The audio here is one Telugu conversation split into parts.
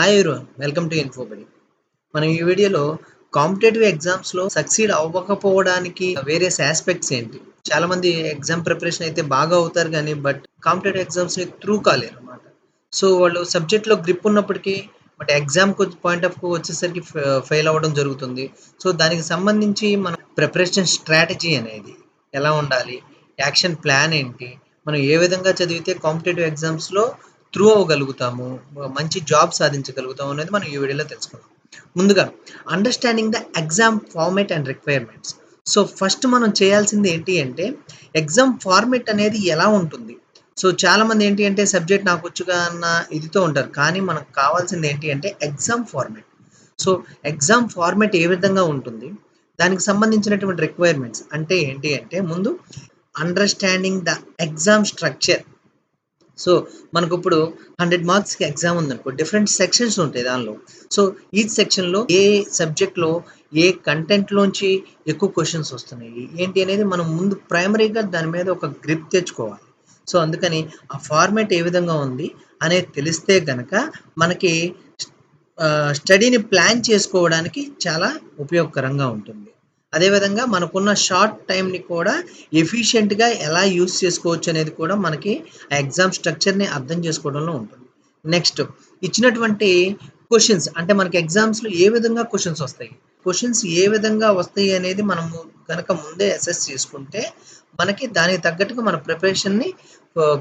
Hi everyone, welcome to Infobuddy. మనం ఈ వీడియోలో కాంపిటేటివ్ ఎగ్జామ్స్లో సక్సీడ్ అవ్వకపోవడానికి వేరియస్ ఆస్పెక్ట్స్ ఏంటి. చాలా మంది ఎగ్జామ్ ప్రిపరేషన్ అయితే బాగా అవుతారు కానీ కాంపిటేటివ్ ఎగ్జామ్స్ని త్రూ కాలేరు అనమాట. సో వాళ్ళు సబ్జెక్ట్లో గ్రిప్ ఉన్నప్పటికీ ఎగ్జామ్ పాయింట్ ఆఫ్ వచ్చేసరికి ఫెయిల్ అవ్వడం జరుగుతుంది. సో దానికి సంబంధించి మన ప్రిపరేషన్ స్ట్రాటజీ అనేది ఎలా ఉండాలి, యాక్షన్ ప్లాన్ ఏంటి, మనం ఏ విధంగా చదివితే కాంపిటేటివ్ ఎగ్జామ్స్లో త్రూ అవ్వగలుగుతాము, మంచి జాబ్ సాధించగలుగుతాము అనేది మనం ఈ వీడియోలో తెలుసుకుందాం. ముందుగా understanding the exam format and requirements. So first మనం చేయాల్సింది ఏంటి అంటే ఎగ్జామ్ ఫార్మేట్ అనేది ఎలా ఉంటుంది. సో చాలామంది ఏంటి అంటే సబ్జెక్ట్ నాకు వచ్చుగా అన్న ఇదితో ఉంటారు, కానీ మనకు కావాల్సింది ఏంటి అంటే exam format. So exam format ఏ విధంగా ఉంటుంది, దానికి సంబంధించినటువంటి రిక్వైర్మెంట్స్ అంటే ఏంటి అంటే ముందు understanding the exam structure. So మనకిప్పుడు 100 మార్క్స్‌కి ఎగ్జామ్ ఉందనుకో, డిఫరెంట్ సెక్షన్స్ ఉంటాయి దానిలో. సో ఈచ్ సెక్షన్‌లో ఏ సబ్జెక్ట్‌లో ఏ కంటెంట్‌లోంచి ఎక్కువ క్వెషన్స్ వస్తున్నాయి, ఏంటి అనేది మనం ముందు ప్రైమరీగా దాని మీద ఒక గ్రిప్ తెచ్చుకోవాలి. సో అందుకని ఆ ఫార్మాట్ ఏ విధంగా ఉంది అనేది తెలిస్తే గనక మనకి స్టడీని ప్లాన్ చేసుకోవడానికి చాలా ఉపయోగకరంగా ఉంటుంది. అదేవిధంగా మనకున్న షార్ట్ టైంని కూడా ఎఫిషియెంట్‌గా ఎలా యూజ్ చేసుకోవచ్చు అనేది కూడా మనకి ఆ ఎగ్జామ్ స్ట్రక్చర్‌ని అర్థం చేసుకోవడంలో ఉంటుంది. నెక్స్ట్ ఇచ్చినటువంటి క్వెషన్స్ అంటే మనకి ఎగ్జామ్స్‌లో ఏ విధంగా క్వెషన్స్ వస్తాయి, క్వెషన్స్ ఏ విధంగా వస్తాయి అనేది మనము గనక ముందే అసెస్ చేసుకుంటే మనకి దానికి తగ్గట్టుగా మన ప్రిపరేషన్‌ని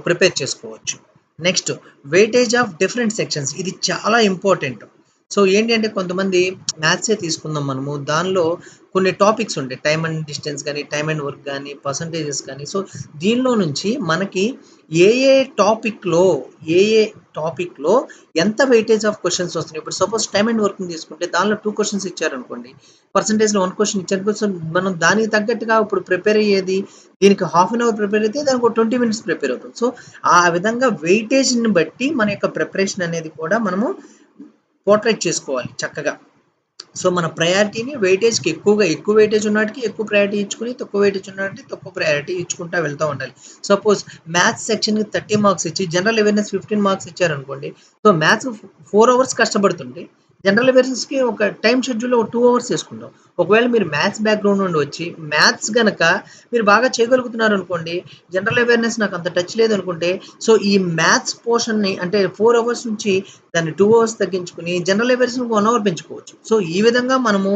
ప్రిపేర్ చేసుకోవచ్చు. Next weightage of different sections, ఇది చాలా ఇంపార్టెంట్. సో ఏంటి అంటే కొంతమంది మ్యాథ్సే తీసుకుందాం మనము. దానిలో కొన్ని టాపిక్స్ ఉంటాయి. టైమ్ అండ్ డిస్టెన్స్ గానీ, టైమ్ అండ్ వర్క్ గానీ, పర్సెంటేజెస్ కానీ. సో దీనిలో నుంచి మనకి ఏ ఏ టాపిక్‌లో, ఏ ఏ టాపిక్‌లో ఎంత వెయిటేజ్ ఆఫ్ క్వెషన్స్ వస్తున్నాయి. ఇప్పుడు సపోజ్ టైమ్ అండ్ వర్క్‌ని తీసుకుంటే దానిలో 2 క్వెషన్స్ ఇచ్చారనుకోండి. పర్సెంటేజ్‌లో 1 క్వెషన్ ఇచ్చారనుకో. సో మనం దానికి తగ్గట్టుగా ఇప్పుడు ప్రిపేర్ అయ్యేది దీనికి హాఫ్ అన్ అవర్ ప్రిపేర్ అయితే దానికి ఒక 20 మినిట్స్ ప్రిపేర్ అవుతాం. సో ఆ విధంగా వెయిటేజ్‌ని బట్టి మన యొక్క ప్రిపరేషన్ అనేది కూడా మనము పోర్ట్రేట్ చేసుకోవాలి చక్కగా. సో మన ప్రయారిటీని వెయిటేజ్‌కి ఎక్కువ వెయిటేజ్ ఉన్నవాటికి ఎక్కువ ప్రయారిటీ ఇచ్చుకొని, తక్కువ వెయిటేజ్ ఉన్నవాటికి తక్కువ ప్రయారిటీ ఇచ్చుకుంటా వెళ్తా ఉండాలి. సపోజ్ మ్యాథ్స్ సెక్షన్‌కి 30 మార్క్స్ ఇచ్చి జనరల్ అవేర్‌నెస్ 15 మార్క్స్ ఇచ్చారనుకోండి. సో మ్యాథ్స్ 4 అవర్స్ కష్టపడుతుంటే జనరల్ అవేర్‌నెస్‌కి ఒక టైమ్ షెడ్యూల్‌లో ఒక 2 అవర్స్ చేసుకుందాం. ఒకవేళ మీరు మ్యాథ్స్ బ్యాక్‌గ్రౌండ్ నుండి వచ్చి మ్యాథ్స్ గనక మీరు బాగా చేయగలుగుతున్నారనుకోండి, జనరల్ అవేర్‌నెస్ నాకు అంత టచ్ లేదనుకుంటే, సో ఈ మ్యాథ్స్ పోర్షన్‌ని అంటే 4 అవర్స్ నుంచి దాన్ని 2 అవర్స్ తగ్గించుకొని జనరల్ అవేర్‌నెస్‌ని 1 అవర్ పెంచుకోవచ్చు. సో ఈ విధంగా మనము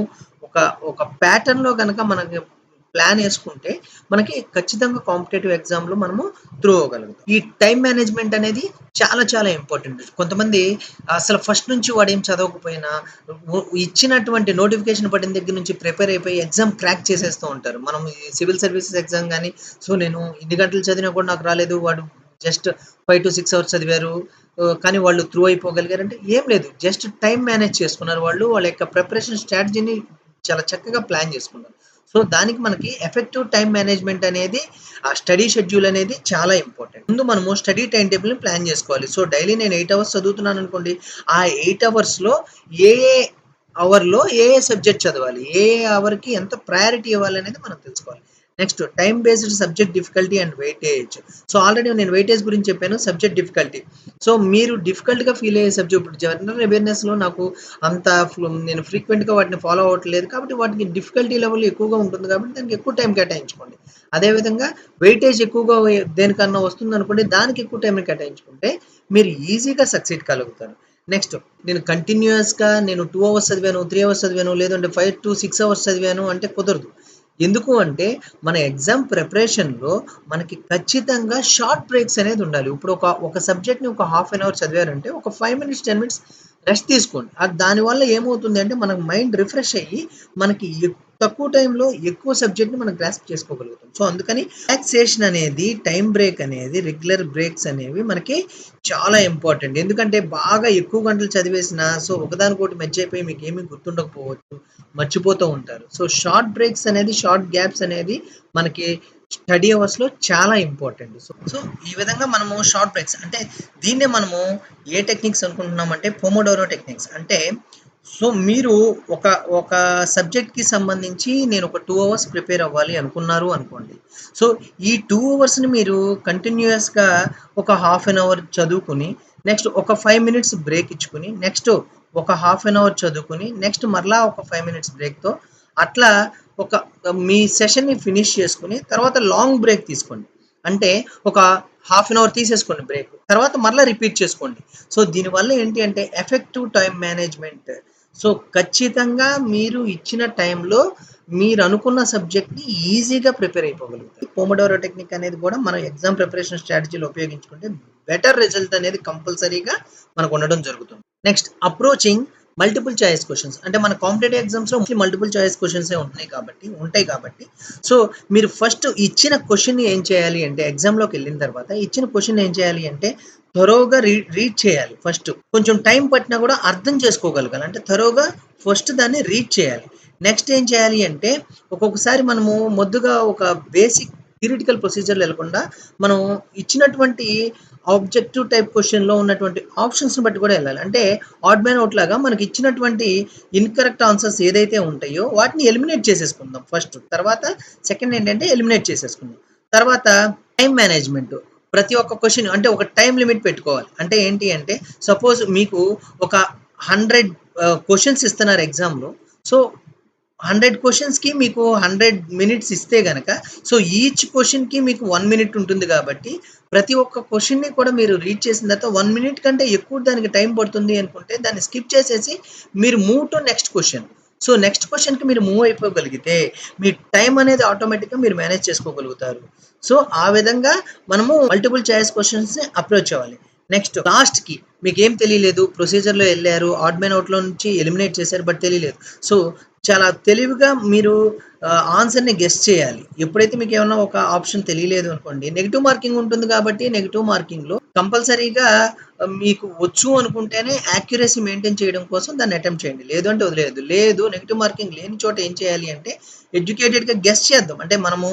ఒక ఒక ప్యాటర్న్‌లో గనక మనకి ప్లాన్ యేసుకుంటే మనకి ఖచ్చితంగా కాంపిటేటివ్ ఎగ్జామ్‌లో మనము త్రూ అవ్వగలుగుతాం. ఈ టైమ్ మేనేజ్‌మెంట్ అనేది చాలా చాలా ఇంపార్టెంట్. కొంతమంది అసలు ఫస్ట్ నుంచి వాడేం చదవకపోయినా ఇచ్చినటువంటి నోటిఫికేషన్ పడిన దగ్గర నుంచి ప్రిపేర్ అయిపోయి ఎగ్జామ్ క్రాక్ చేసేస్తూ ఉంటారు. మనం ఈ సివిల్ సర్వీసెస్ ఎగ్జామ్ గాని, సో నేను ఇన్ని గంటలు చదివినా కూడా నాకు రాలేదు. వాడు జస్ట్ 5-6 అవర్స్ చదివారు. కానీ వాళ్ళు త్రూ అయిపోగలిగారంటే ఏం లేదు. జస్ట్ టైమ్ మేనేజ్ చేసుకున్నారు వాళ్ళు. వాళ్ళ యొక్క ప్రిపరేషన్ స్ట్రాటజీని చాలా చక్కగా ప్లాన్ చేసుకున్నారు. సో దానికి మనకి ఎఫెక్టివ్ టైమ్ మేనేజ్మెంట్ అనేది, ఆ స్టడీ షెడ్యూల్ అనేది చాలా ఇంపార్టెంట్. ముందు మనము స్టడీ టైమ్ టేబుల్‌ని ప్లాన్ చేసుకోవాలి. సో డైలీ నేను 8 అవర్స్ చదువుతున్నాను అనుకోండి. ఆ 8 అవర్స్‌లో ఏ ఏ అవర్‌లో ఏ ఏ సబ్జెక్ట్ చదవాలి, ఏ ఏ అవర్‌కి ఎంత ప్రయారిటీ ఇవ్వాలనేది మనం తెలుసుకోవాలి. Next time based subject difficulty and weightage. So already నేను వెయిటేజ్ గురించి చెప్పాను. Subject difficulty. సో మీరు డిఫికల్ట్‌గా ఫీల్ అయ్యే సబ్జెక్ట్, ఇప్పుడు జనరల్ అవేర్‌నెస్‌లో నాకు అంత నేను ఫ్రీక్వెంట్‌గా వాటిని ఫాలో అవ్వట్లేదు కాబట్టి వాటికి డిఫికల్టీ లెవెల్ ఎక్కువగా ఉంటుంది కాబట్టి దానికి ఎక్కువ టైం కేటాయించుకోండి. అదేవిధంగా వెయిటేజ్ ఎక్కువగా దేనికన్నా వస్తుందనుకోండి, దానికి ఎక్కువ టైం కేటాయించుకుంటే మీరు ఈజీగా సక్సీడ్ కలుగుతారు. నెక్స్ట్ నేను కంటిన్యూయస్‌గా నేను 2 అవర్స్ చదివాను, 3 అవర్స్ చదివాను, లేదంటే 5-6 అవర్స్ చదివాను అంటే కుదరదు. ఎందుకు అంటే మన ఎగ్జామ్ ప్రిపరేషన్‌లో మనకి ఖచ్చితంగా షార్ట్ బ్రేక్స్ అనేది ఉండాలి. ఇప్పుడు ఒక సబ్జెక్ట్‌ని ఒక హాఫ్ అన్ అవర్ చదివారంటే ఒక 5 మినిట్స్, 10 మినిట్స్ రెస్ట్ తీసుకోండి. దానివల్ల ఏమవుతుంది అంటే మనకు మైండ్ రిఫ్రెష్ అయ్యి మనకి తక్కువ టైంలో ఎక్కువ సబ్జెక్ట్‌ని మనం గ్రాస్ప్ చేసుకోగలుగుతాం. సో అందుకని రిలాక్సేషన్ అనేది, టైమ్ బ్రేక్ అనేది, రెగ్యులర్ బ్రేక్స్ అనేవి మనకి చాలా ఇంపార్టెంట్. ఎందుకంటే బాగా ఎక్కువ గంటలు చదివేసినా సో ఒకదానికొకటి మెర్జ్ అయిపోయి మీకేమీ గుర్తుండకపోవచ్చు. మర్చిపోతూ ఉంటారు. సో షార్ట్ బ్రేక్స్ అనేది, షార్ట్ గ్యాప్స్ అనేది మనకి స్టడీ అవర్స్‌లో చాలా ఇంపార్టెంట్. సో ఈ విధంగా మనము షార్ట్ బ్రేక్స్ అంటే దీన్నే మనము ఏ టెక్నిక్స్ అనుకుంటున్నామంటే పొమోడోరో టెక్నిక్స్. అంటే సో మీరు ఒక ఒక సబ్జెక్ట్‌కి సంబంధించి నేను ఒక 2 అవర్స్ ప్రిపేర్ అవ్వాలి అనుకున్నారు అనుకోండి. సో ఈ 2 అవర్స్‌ని మీరు కంటిన్యూయస్‌గా ఒక హాఫ్ అన్ అవర్ చదువుకొని నెక్స్ట్ ఒక 5 మినిట్స్ బ్రేక్ ఇచ్చుకొని, నెక్స్ట్ ఒక హాఫ్ అన్ అవర్ చదువుకొని, నెక్స్ట్ మరలా ఒక 5 మినిట్స్ బ్రేక్‌తో అట్లా ఒక మీ సెషన్‌ని ఫినిష్ చేసుకొని, తర్వాత లాంగ్ బ్రేక్ తీసుకోండి. అంటే ఒక హాఫ్ అన్ అవర్ తీసేసుకోండి బ్రేక్. తర్వాత మరలా రిపీట్ చేసుకోండి. సో, దీనివల్ల ఏంటి అంటే ఎఫెక్టివ్ టైమ్ మేనేజ్‌మెంట్. సో, ఖచ్చితంగా మీరు ఇచ్చిన టైంలో మీరనుకున్న సబ్జెక్ట్‌ని ఈజీగా ప్రిపేర్ అయిపోగలుగుతారు. పోమోడోరో టెక్నిక్ అనేది కూడా మనం ఎగ్జామ్ ప్రిపరేషన్ స్ట్రాటజీలో ఉపయోగించుకుంటే బెటర్ రిజల్ట్ అనేది కంపల్సరీగా మనకు ఉండడం జరుగుతుంది. Next approaching multiple choice questions. అంటే మన కాంపిటేటివ్ ఎగ్జామ్స్‌లో మల్టిపుల్ చాయిస్ క్వెషన్సే ఉంటాయి కాబట్టి సో, మీరు ఫస్ట్ ఇచ్చిన క్వెషన్‌ని ఏం చేయాలి అంటే ఎగ్జామ్‌లోకెళ్ళిన తర్వాత ఇచ్చిన క్వెషన్ ఏం చేయాలి అంటే థరోగా రీడ్ చేయాలి ఫస్ట్. కొంచెం టైం పట్టినా కూడా అర్థం చేసుకోగలగాలి. అంటే థరోగా ఫస్ట్ దాన్ని రీడ్ చేయాలి. నెక్స్ట్ ఏం చేయాలి అంటే ఒక్కొక్కసారి మనము మొద్దుగా ఒక బేసిక్ థియరిటికల్ ప్రొసీజర్‌లో ఎళ్ళకుండా మనం ఇచ్చినటువంటి ఆబ్జెక్టివ్ టైప్ క్వెషన్‌లో ఉన్నటువంటి ఆప్షన్స్‌ని బట్టి కూడా ఎళ్ళాలి. అంటే ఆడ్ మ్యాన్ ఔట్ లాగా మనకి ఇచ్చినటువంటి ఇన్‌కరెక్ట్ ఆన్సర్స్ ఏదైతే ఉంటాయో వాటిని ఎలిమినేట్ చేసేసుకుందాం ఫస్ట్. తర్వాత సెకండ్ ఏంటంటే ఎలిమినేట్ చేసేసుకుందాం. తర్వాత టైమ్ మేనేజ్‌మెంట్. ప్రతి ఒక్క క్వెషన్ అంటే ఒక టైమ్ లిమిట్ పెట్టుకోవాలి. అంటే ఏంటి అంటే సపోజ్ మీకు ఒక 100 క్వెషన్స్ ఇస్తున్నారు ఎగ్జామ్‌లో. సో, 100 క్వెషన్స్‌కి మీకు 100 మినిట్స్ ఇస్తే గనక, సో ఈచ్ క్వెషన్‌కి మీకు 1 మినిట్ ఉంటుంది కాబట్టి, ప్రతి ఒక్క క్వెషన్‌ని కూడా మీరు రీడ్ చేసిన తర్వాత 1 మినిట్ కంటే ఎక్కువ దానికి టైం పడుతుంది అనుకుంటే, దాన్ని స్కిప్ చేసేసి మీరు move to next question. So, next క్వెషన్‌కి మీరు మూవ్ అయిపోగలిగితే, మీ టైం అనేది ఆటోమేటిక్‌గా మీరు మేనేజ్ చేసుకోగలుగుతారు. సో, ఆ విధంగా మనము మల్టిపుల్ చాయిస్ క్వెషన్స్‌ని అప్రోచ్ అవ్వాలి. నెక్స్ట్ లాస్ట్‌కి మీకేం తెలియలేదు. ప్రొసీజర్‌లో ఎళ్లారు. ఆడ్ మ్యాన్ ఔట్‌లో నుంచి ఎలిమినేట్ చేశారు. బట్ తెలియలేదు. సో, చాలా తెలివిగా మీరు ఆన్సర్‌ని గెస్ చేయాలి. ఎప్పుడైతే మీకేమన్నా ఒక ఆప్షన్ తెలియలేదు అనుకోండి, నెగెటివ్ మార్కింగ్ ఉంటుంది కాబట్టి నెగెటివ్ మార్కింగ్‌లో కంపల్సరీగా మీకు వచ్చు అనుకుంటేనే యాక్యురసీ మెయింటైన్ చేయడం కోసం దాన్ని అటెంప్ట్ చేయండి. లేదు అంటే వదిలేయొద్దు. లేదు నెగెటివ్ మార్కింగ్ లేని చోట ఏం చేయాలి అంటే ఎడ్యుకేటెడ్‌గా గెస్ చేద్దాం. అంటే మనము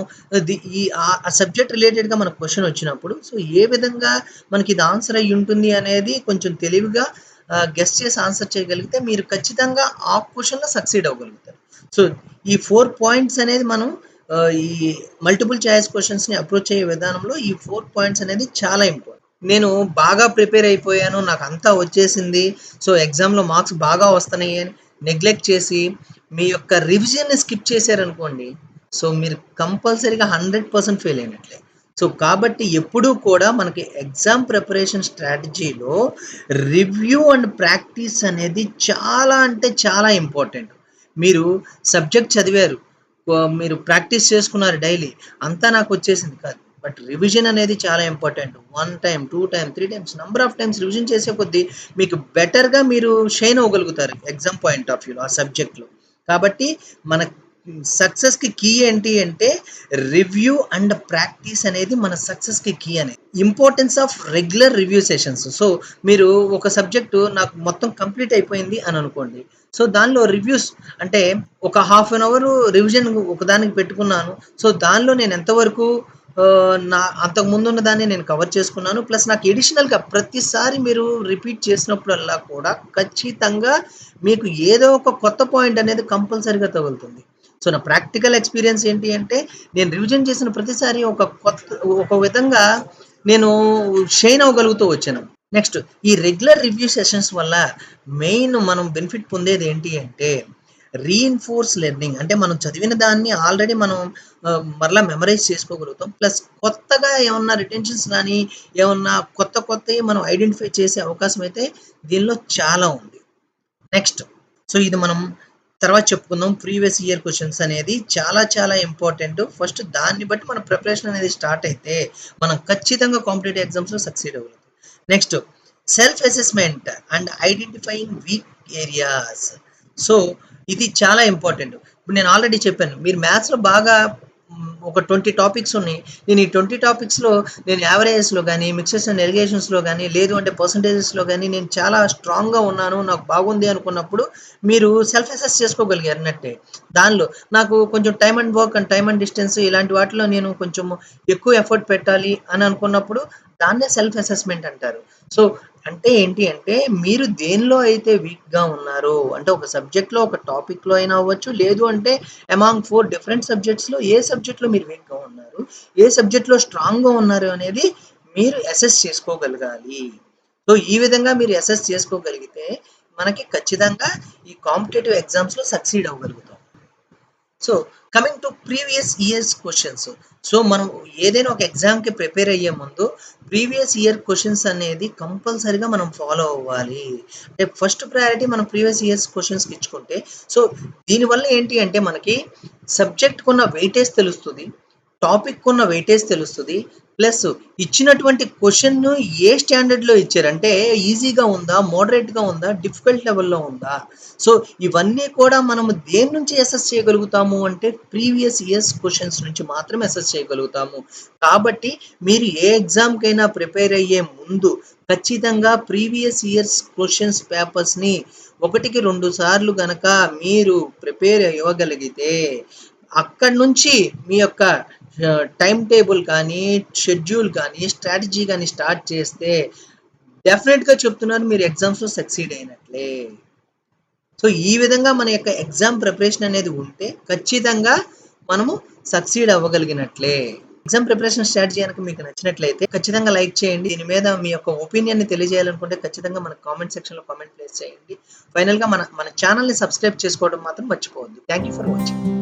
ఆ సబ్జెక్ట్ రిలేటెడ్‌గా మనకు క్వెషన్ వచ్చినప్పుడు సో, ఏ విధంగా మనకి ఇది ఆన్సర్ అయ్యుంటుంది అనేది కొంచెం తెలివిగా గెస్ చేసి ఆన్సర్ చేయగలిగితే మీరు ఖచ్చితంగా ఆ క్వెషన్‌లో సక్సీడ్ అవ్వగలుగుతారు. సో, ఈ 4 పాయింట్స్ అనేది మనం ఈ మల్టిపుల్ చాయిస్ క్వెషన్స్‌ని అప్రోచ్ అయ్యే విధానంలో ఈ 4 పాయింట్స్ అనేది చాలా ఇంపార్టెంట్. నేను బాగా ప్రిపేర్ అయిపోయాను. నాకంతా వచ్చేసింది. సో, ఎగ్జామ్‌లో మార్క్స్ బాగా వస్తున్నాయి అని నెగ్లెక్ట్ చేసి మీ యొక్క రివిజన్‌ని స్కిప్ చేశారనుకోండి. సో, మీరు కంపల్సరీగా 100% ఫెయిల్ అయినట్లే. సో, కాబట్టి ఎప్పుడూ కూడా మనకి ఎగ్జామ్ ప్రిపరేషన్ స్ట్రాటజీలో రివ్యూ అండ్ ప్రాక్టీస్ అనేది చాలా అంటే చాలా ఇంపార్టెంట్. మీరు సబ్జెక్ట్ చదివారు. మీరు ప్రాక్టీస్ చేసుకున్నారు డైలీ. అంతా నాకొచ్చేసింది కాదు. బట్ రివిజన్ అనేది చాలా important. 1 time, 2 time, 3 times number of times revision చేసే కొద్దీ మీకు బెటర్‌గా మీరు షైన్ అవ్వగలుగుతారు ఎగ్జామ్ పాయింట్ ఆఫ్ వ్యూలో ఆ సబ్జెక్ట్‌లో. కాబట్టి మన సక్సెస్‌కి కీ ఏంటి అంటే రివ్యూ అండ్ ప్రాక్టీస్ అనేది మన సక్సెస్‌కి కీ అనేది. Importance of regular review sessions. So, మీరు ఒక సబ్జెక్టు నాకు మొత్తం కంప్లీట్ అయిపోయింది అని అనుకోండి. సో, దానిలో రివ్యూస్ అంటే ఒక హాఫ్ అన్ అవర్ రివిజన్ ఒకదానికి పెట్టుకున్నాను. సో, దానిలో నేను ఎంతవరకు అంతకుముందున్న దాన్ని నేను కవర్ చేసుకున్నాను. ప్లస్ నాకు అడిషనల్‌గా ప్రతిసారి మీరు రిపీట్ చేసినప్పుడల్లా కూడా ఖచ్చితంగా మీకు ఏదో ఒక కొత్త పాయింట్ అనేది కంపల్సరీగా తగులుతుంది. సో, నా ప్రాక్టికల్ ఎక్స్‌పీరియన్స్ ఏంటి అంటే, నేను రివిజన్ చేసిన ప్రతిసారి ఒక విధంగా నేను షైన్ అవ్వగలుగుతూ వచ్చాను. నెక్స్ట్ ఈ రెగ్యులర్ రివ్యూ సెషన్స్ వల్ల మెయిన్ మనం బెనిఫిట్ పొందేది ఏంటి అంటే, రీఇన్ఫోర్స్ లెర్నింగ్. అంటే మనం చదివిన దాన్ని ఆల్రెడీ మనం మరలా మెమరైజ్ చేసుకోగలుగుతాం. ప్లస్ కొత్తగా ఏమన్నా రిటెన్షన్స్ గానీ, ఏమన్నా కొత్తయి మనం ఐడెంటిఫై చేసే అవకాశం అయితే దీనిలో చాలా ఉంది. నెక్స్ట్ సో, ఇది మనం తర్వాత చెప్పుకుందాం. ప్రీవియస్ ఇయర్ క్వెషన్స్ అనేది చాలా చాలా ఇంపార్టెంట్. ఫస్ట్ దాన్ని బట్టి మన ప్రిపరేషన్ అనేది స్టార్ట్ అయితే, మనం ఖచ్చితంగా కాంపిటేటివ్ ఎగ్జామ్స్‌లో సక్సీడ్ అవ్వగలుగుతాం. Next self assessment and identifying weak areas. So, ఇది చాలా ఇంపార్టెంట్. ఇప్పుడు నేను ఆల్రెడీ చెప్పాను. మీరు మ్యాథ్స్‌లో బాగా ఒక 20 టాపిక్స్ ఉన్నాయి. నేను ఈ 20 టాపిక్స్‌లో నేను యావరేజెస్‌లో గానీ, మిక్సెస్ అండ్ ఎలిగేషన్స్‌లో గానీ, లేదు అంటే పర్సెంటేజెస్‌లో గానీ నేను చాలా స్ట్రాంగ్‌గా ఉన్నాను. నాకు బాగుంది అనుకున్నప్పుడు మీరు సెల్ఫ్ అసెస్ చేసుకోగలిగారు అన్నట్టే. దానిలో నాకు కొంచెం time and work and time and distance ఇలాంటి వాటిలో నేను కొంచెం ఎక్కువ ఎఫర్ట్ పెట్టాలి అని అనుకున్నప్పుడు దాన్నే సెల్ఫ్ అసెస్మెంట్ అంటారు. సో, అంటే ఏంటి అంటే మీరు దేనిలో అయితే వీక్‌గా ఉన్నారో అంటే ఒక సబ్జెక్ట్‌లో ఒక టాపిక్‌లో అయినా అవ్వచ్చు. లేదు అంటే అమాంగ్ 4 డిఫరెంట్ సబ్జెక్ట్స్‌లో ఏ సబ్జెక్ట్‌లో మీరు వీక్‌గా ఉన్నారు? ఏ సబ్జెక్ట్‌లో స్ట్రాంగ్‌గా ఉన్నారు అనేది మీరు అసెస్ చేసుకోగలగాలి. సో, సో, ఈ విధంగా మీరు అసెస్ చేసుకోగలిగితే మనకి ఖచ్చితంగా ఈ కాంపిటీటివ్ ఎగ్జామ్స్‌లో సక్సీడ్ అవ్వగలుగుతాం. So, coming to previous years questions. So, మనం ఏదైనా ఒక ఎగ్జామ్‌కి ప్రిపేర్ అయ్యే ముందు ప్రీవియస్ ఇయర్ క్వెషన్స్ అనేది కంపల్సరీగా మనం ఫాలో అవ్వాలి. అంటే ఫస్ట్ ప్రయారిటీ మనం ప్రీవియస్ ఇయర్స్ క్వెషన్స్‌కి ఇచ్చుకుంటే, సో, దీనివల్ల ఏంటి అంటే మనకి సబ్జెక్ట్‌కున్న వెయిటేజ్ తెలుస్తది. టాపిక్‌కున్న వెయిటేజ్ తెలుస్తది. ప్లస్ ఇచ్చినటువంటి క్వెషన్‌ను ఏ స్టాండర్డ్‌లో ఇచ్చారు. అంటే ఈజీగా ఉందా? మోడరేట్‌గా ఉందా? డిఫికల్ట్ లెవెల్‌లో ఉందా? సో, ఇవన్నీ కూడా మనము దేని నుంచి అసెస్ చేయగలుగుతాము అంటే ప్రీవియస్ ఇయర్స్ క్వెషన్స్ నుంచి మాత్రమే అసెస్ చేయగలుగుతాము. కాబట్టి మీరు ఏ ఎగ్జామ్‌కైనా ప్రిపేర్ అయ్యే ముందు ఖచ్చితంగా ప్రీవియస్ ఇయర్స్ క్వెషన్స్ పేపర్స్‌ని 1కి 2 సార్లు గనక మీరు ప్రిపేర్ అవ్వగలిగితే అక్కడి నుంచి మీ యొక్క టైమ్ టేబుల్ కానీ, షెడ్యూల్ కానీ, స్ట్రాటజీ గాని స్టార్ట్ చేస్తే డెఫినిట్‌గా చెప్తున్నాను మీరు ఎగ్జామ్స్‌లో సక్సీడ్ అయినట్లే. సో, ఈ విధంగా మన యొక్క ఎగ్జామ్ ప్రిపరేషన్ అనేది ఉంటే ఖచ్చితంగా మనము సక్సీడ్ అవ్వగలిగినట్లే. ఎగ్జామ్ ప్రిపరేషన్ స్ట్రాటజీ గనక మీకు నచ్చినట్లయితే ఖచ్చితంగా లైక్ చేయండి. దీని మీద మీ యొక్క ఒపీనియన్‌ని తెలియజేయాలనుకుంటే ఖచ్చితంగా మన కామెంట్ సెక్షన్‌లో కామెంట్ ప్లేస్ చేయండి. ఫైనల్‌గా మన మన ఛానెల్‌ని సబ్స్క్రైబ్ చేసుకోవడం మాత్రం మర్చిపోవద్దు. Thank you for watching.